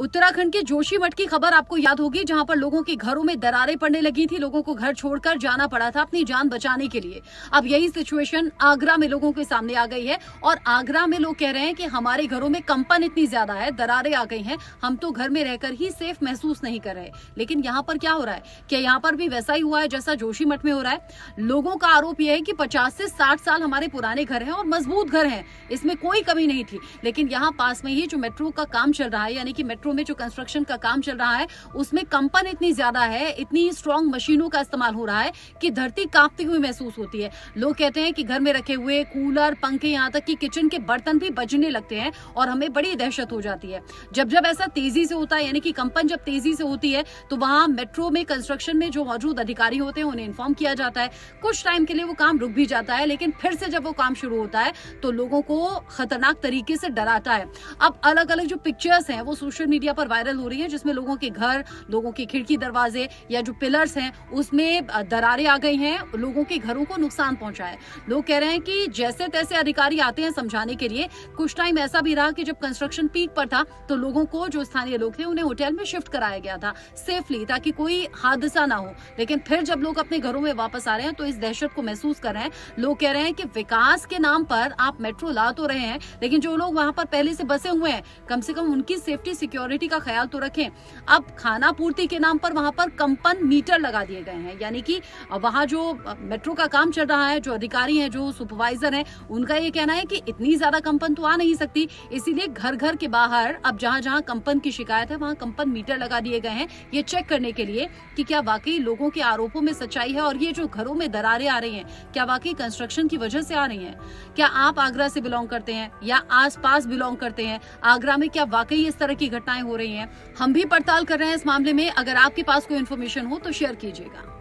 उत्तराखंड के जोशीमठ की खबर आपको याद होगी, जहां पर लोगों के घरों में दरारें पड़ने लगी थी। लोगों को घर छोड़कर जाना पड़ा था अपनी जान बचाने के लिए। अब यही सिचुएशन आगरा में लोगों के सामने आ गई है और आगरा में लोग कह रहे हैं कि हमारे घरों में कंपन इतनी ज्यादा है, दरारें आ गई हैं, हम तो घर में रहकर ही सेफ महसूस नहीं कर रहे। लेकिन यहाँ पर क्या हो रहा है? क्या यहाँ पर भी वैसा ही हुआ है जैसा जोशीमठ में हो रहा है? लोगों का आरोप यह है कि 50 से 60 साल हमारे पुराने घर हैं और मजबूत घर हैं, इसमें कोई कमी नहीं थी। लेकिन यहाँ पास में ही जो मेट्रो का काम चल रहा है, यानी कि मेट्रो में जो कंस्ट्रक्शन का काम चल रहा है, उसमें कंपन इतनी ज्यादा है, इतनी स्ट्रॉन्ग मशीनों का इस्तेमाल हो रहा है कि धरती कांपती हुई महसूस होती है। लोग कहते हैं कि घर में रखे हुए कूलर, पंखे, यहाँ तक कि किचन के बर्तन भी बजने लगते हैं और हमें बड़ी दहशत हो जाती है। जब ऐसा तेजी से होता है, यानी कि कंपन जब तेजी से होती है, तो वहां मेट्रो में कंस्ट्रक्शन में जो मौजूद अधिकारी होते हैं उन्हें इन्फॉर्म किया जाता है। कुछ टाइम के लिए वो काम रुक भी जाता है, लेकिन फिर से जब वो काम शुरू होता है तो लोगों को खतरनाक तरीके से डराता है। अब अलग अलग जो पिक्चर्स हैं वो सोशल मीडिया पर वायरल हो रही है, जिसमें लोगों के घर, लोगों के खिड़की दरवाजे या जो पिलर्स हैं उसमें दरारें आ गई हैं, लोगों के घरों को नुकसान पहुंचा है। लोग कह रहे हैं कि जैसे तैसे अधिकारी आते हैं समझाने के लिए। कुछ टाइम ऐसा भी रहा कि जब कंस्ट्रक्शन पीक पर था तो लोगों को, जो स्थानीय लोग थे, उन्हें होटल में शिफ्ट कराया गया था सेफली, ताकि कोई हादसा ना हो। लेकिन फिर जब लोग अपने घरों में वापस आ रहे हैं तो इस दहशत को महसूस कर रहे हैं। लोग कह रहे हैं कि विकास के नाम पर आप मेट्रो ला तो रहे हैं, लेकिन जो लोग वहां पर पहले से बसे हुए हैं, कम से कम उनकी सेफ्टी सिक्योरिटी का ख्याल तो रखें। अब खाना पूर्ति के नाम पर वहां पर कंपन मीटर लगा दिए गए हैं, यानी कि वहां जो मेट्रो का काम चल रहा है, जो अधिकारी हैं, जो सुपरवाइजर हैं, उनका ये कहना है कि इतनी ज्यादा कंपन तो आ नहीं सकती, इसीलिए घर घर के बाहर अब जहां जहां कंपन की शिकायत है वहां कंपन मीटर लगा दिए गए हैं, ये चेक करने के लिए कि क्या वाकई लोगों के आरोपों में सच्चाई है और ये जो घरों में दरारें आ रही हैं क्या वाकई कंस्ट्रक्शन की वजह से आ रही हैं। क्या आप आगरा से बिलोंग करते हैं या आसपास बिलोंग करते हैं? आगरा में क्या वाकई इस तरह की घटनाएं हो रही हैं? हम भी पड़ताल कर रहे हैं इस मामले में। अगर आपके पास कोई इन्फॉर्मेशन हो तो शेयर कीजिएगा।